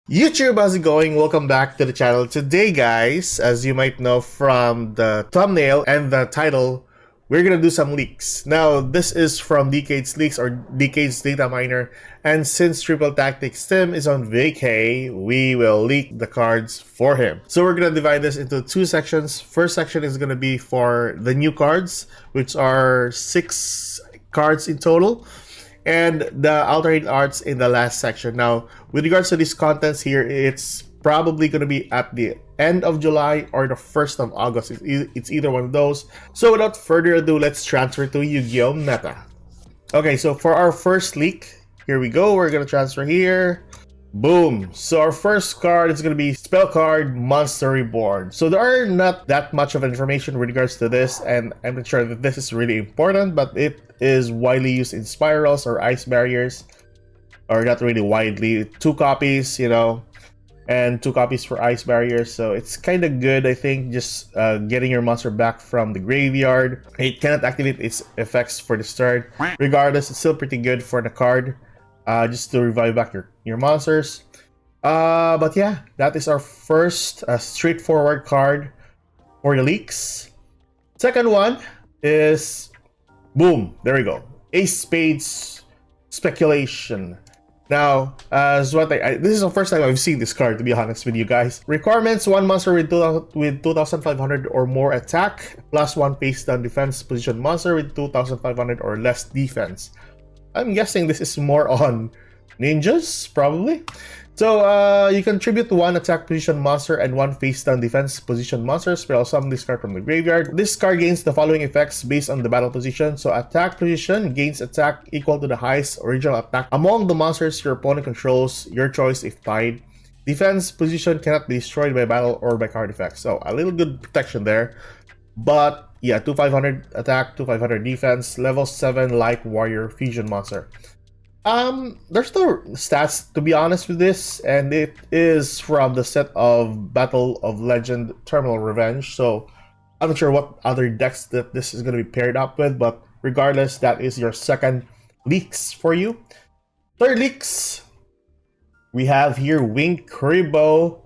YouTube, how's it going? Welcome back to the channel. Today, guys, as you might know from the thumbnail and the title, we're gonna do some leaks. Now, this is from Decade's Leaks or Decade's Data Miner, and since Triple Tactics Tim is on vacay, we will leak the cards for him. So we're gonna divide this into two sections. First section is gonna be for the new cards, which are 6 cards in total, and the alternate arts in the last section. Now, with regards to these contents here, it's probably going to be at the end of July or the 1st of August. It's either one of those. So without further ado, let's transfer to Yu-Gi-Oh! Meta. Okay, so for our first leak, here we go. We're going to transfer here. Boom. So our first card is going to be spell card Monster Reborn. So there are not that much of information with regards to this, and I'm not sure that this is really important, but it is widely used in spirals or ice barriers, or not really widely. 2 copies, you know, and 2 copies for ice barriers. So it's kind of good, I think, just getting your monster back from the graveyard. It cannot activate its effects for this turn. Regardless, it's still pretty good for the card. Just to revive back your monsters. But yeah, that is our first straightforward card for the leaks. Second one is, boom, there we go. Ace Spades Speculation. Now, this is the first time I've seen this card, to be honest with you guys. Requirements: 1 monster with 2,500 or more attack, +1 face down defense, position monster with 2,500 or less defense. I'm guessing this is more on ninjas, probably. So you contribute 1 attack position monster and 1 face down defense position monster. Spell summon this card from the graveyard. This card gains the following effects based on the battle position. So attack position gains attack equal to the highest original attack among the monsters your opponent controls, your choice if tied. Defense position cannot be destroyed by battle or by card effects. So a little good protection there. But yeah, 2,500 attack, 2,500 defense, level 7 light warrior fusion monster. There's no stats, to be honest with this, and it is from the set of Battle of Legend Terminal Revenge. So I'm not sure what other decks that this is going to be paired up with, but regardless, that is your second leaks for you. Third leaks, we have here Wing Kuriboh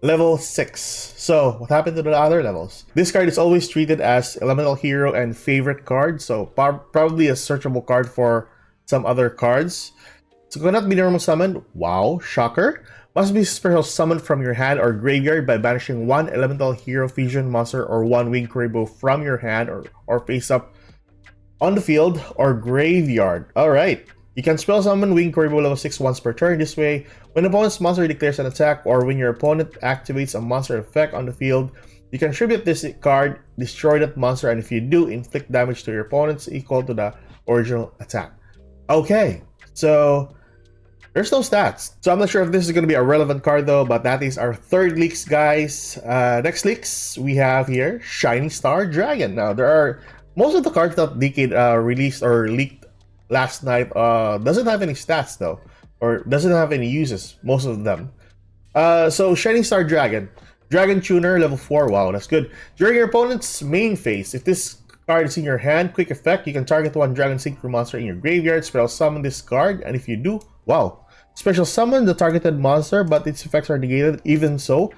level 6. So what happened to the other levels? This card is always treated as elemental hero and favorite card, so probably a searchable card for some other cards. So cannot be normal summoned. Wow, shocker. Must be special summoned from your hand or graveyard by banishing 1 elemental hero fusion monster or 1 Wing Kuriboh from your hand or face up on the field or graveyard. Alright. You can spell summon Wing Kuriboh level 6 once per turn. This way, when opponent's monster declares an attack or when your opponent activates a monster effect on the field, you can tribute this card, destroy that monster, and if you do, inflict damage to your opponents equal to the original attack. Okay, so there's no stats. So I'm not sure if this is going to be a relevant card though, but that is our third leaks, guys. Next leaks, we have here Shiny Star Dragon. Now, there are most of the cards that Decade released or leaked last night doesn't have any stats though, or doesn't have any uses, most of them. So Shining Star Dragon, Dragon Tuner level 4. Wow, that's good. During your opponent's main phase, if this card is in your hand, quick effect, you can target 1 Dragon Synchro monster in your graveyard, spell summon this card, and if you do, wow, special summon the targeted monster, but its effects are negated. Even so,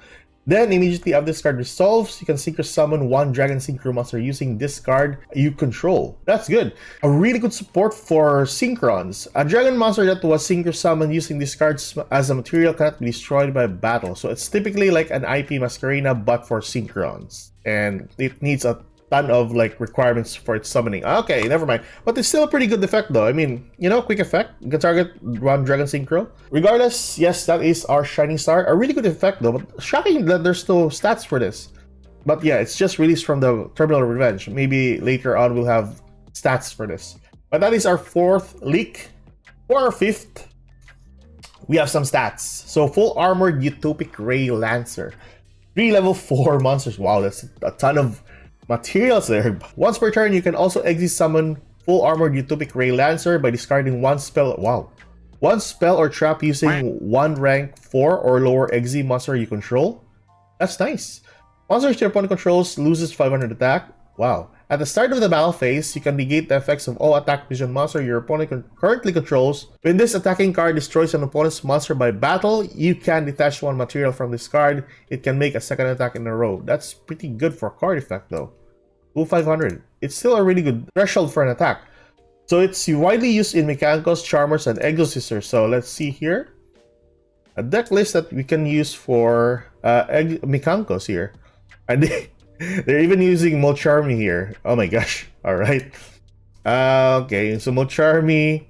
then immediately after this card resolves, you can synchro summon 1 Dragon Synchro monster using this card you control. That's good. A really good support for Synchrons. A dragon monster that was synchro summoned using this card as a material cannot be destroyed by battle. So it's typically like an IP Masquerena but for Synchrons. And it needs a ton of like requirements for its summoning. Okay, never mind. But it's still a pretty good effect though. I mean, you know, quick effect. You can target 1 Dragon Synchro. Regardless, yes, that is our Shining Star. A really good effect though, but shocking that there's no stats for this. But yeah, it's just released from the Terminal Revenge. Maybe later on we'll have stats for this. But that is our 4th leak. For our 5th, we have some stats. So full armored Utopic Ray Lancer. 3 level 4 monsters. Wow, that's a ton of materials there. Once per turn, you can also exit summon full armored Utopic Ray Lancer by discarding 1 spell. Wow. 1 spell or trap using 1 rank 4 or lower exi monster you control. That's nice. Monsters your opponent controls loses 500 attack. Wow. At the start of the battle phase, you can negate the effects of all attack vision monster your opponent currently controls. When this attacking card destroys an opponent's monster by battle, you can detach one material from this card. It can make a second attack in a row. That's pretty good for a card effect though. 500. It's still a really good threshold for an attack. So it's widely used in Mechanicals, Charmers, and Exorcisters. So let's see here. A deck list that we can use for Mechanicals here. And they're even using Molcharmy here. Oh my gosh. Alright. Okay, so Molcharmy.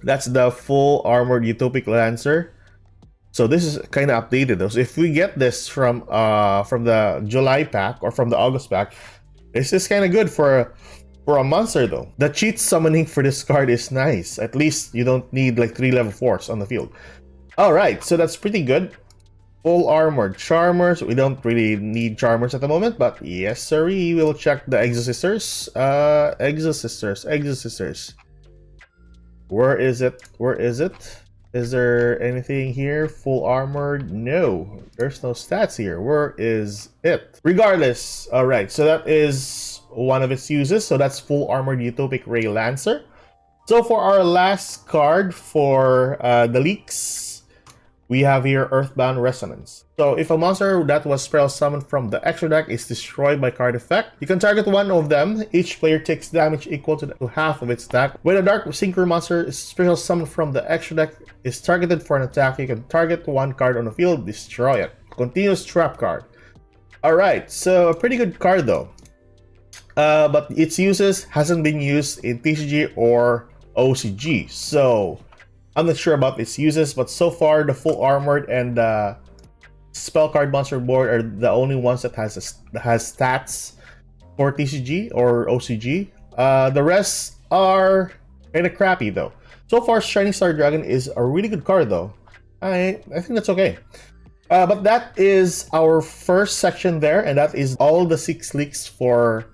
That's the full armored Utopic Lancer. So this is kind of updated though. So if we get this from the July pack or from the August pack, this is kind of good for a monster though. The cheat summoning for this card is nice. At least you don't need like 3 level 4s on the field. Alright, so that's pretty good. Full armored Charmers. We don't really need Charmers at the moment, but yes sir, we will check the Exorcisters. Exorcisters. Where is it? Where is it? Is there anything here? Full armored? No, there's no stats here. Where is it? Regardless, alright, so that is one of its uses. So that's full armored Utopic Ray Lancer. So for our last card for the leaks, we have here Earthbound Resonance. So if a monster that was spell summoned from the extra deck is destroyed by card effect, you can target one of them. Each player takes damage equal to half of its attack. When a Dark Synchro monster is spell summoned from the extra deck is targeted for an attack, you can target one card on the field, destroy it. Continuous trap card. Alright, so a pretty good card though. But its uses hasn't been used in TCG or OCG. So I'm not sure about its uses, but so far the full armored and the spell card monster board are the only ones that has stats for TCG or OCG. The rest are kind of crappy though. So far, Shining Stardust Dragon is a really good card though. I think that's okay. But that is our first section there, and that is all the 6 leaks for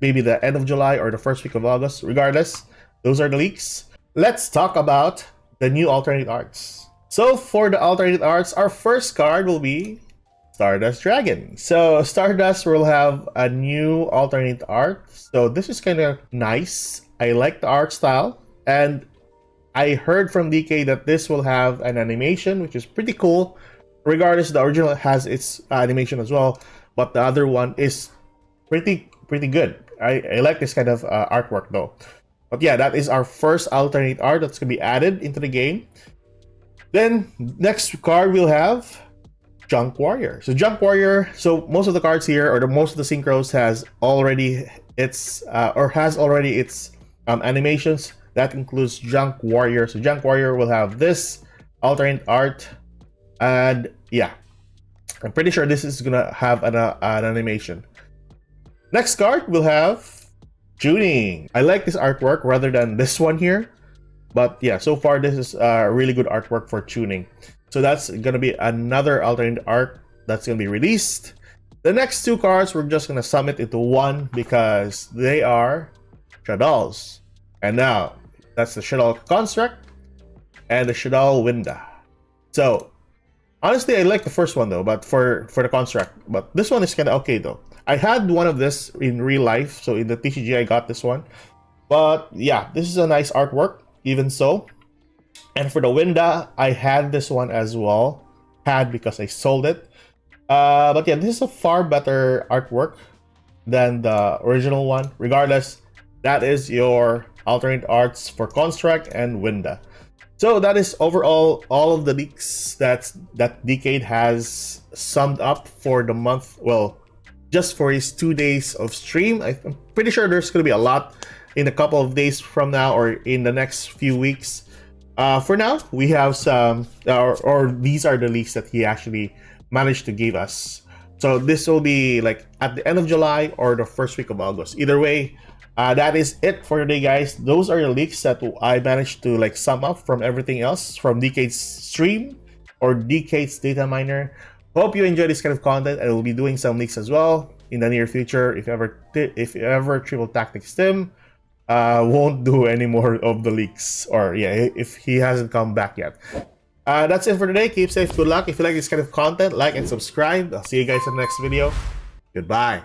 maybe the end of July or the first week of August. Regardless, those are the leaks. Let's talk about the new alternate arts. So for the alternate arts, our first card will be Stardust Dragon. So Stardust will have a new alternate art. So this is kind of nice. I like the art style. And I heard from DK that this will have an animation, which is pretty cool. Regardless, the original has its animation as well. But the other one is pretty good. I like this kind of artwork though. But yeah, that is our first alternate art that's going to be added into the game. Then, next card we'll have Junk Warrior. So Junk Warrior, so most of the cards here, or most of the synchros has already its animations. That includes Junk Warrior. So Junk Warrior will have this alternate art. And yeah, I'm pretty sure this is going to have an animation. Next card we'll have Tuning. I like this artwork rather than this one here. But yeah, so far this is a really good artwork for Tuning. So that's going to be another alternate art that's going to be released. The next 2 cards, we're just going to sum it into one because they are Shadals. And now, that's the Shadal Construct and the Shadal Winda. So, honestly, I like the first one though, but for the Construct. But this one is kind of okay though. I had one of this in real life, so in the TCG I got this one. But yeah, this is a nice artwork, even so. And for the Winda, I had this one as well. Had because I sold it. But yeah, this is a far better artwork than the original one. Regardless, that is your alternate arts for Construct and Winda. So that is overall all of the leaks that Decade has summed up for the month. Well, just for his 2 days of stream. I'm pretty sure there's going to be a lot in a couple of days from now or in the next few weeks. For now, we have some, or these are the leaks that he actually managed to give us. So this will be like at the end of July or the first week of August. Either way, that is it for today, guys. Those are the leaks that I managed to like sum up from everything else from Decade's stream or Decade's data miner. Hope you enjoy this kind of content. I will be doing some leaks as well in the near future. If you ever Triple Tactics Tim won't do any more of the leaks, or yeah, if he hasn't come back yet. That's it for today. Keep safe, good luck. If you like this kind of content, like and subscribe. I'll see you guys in the next video. Goodbye.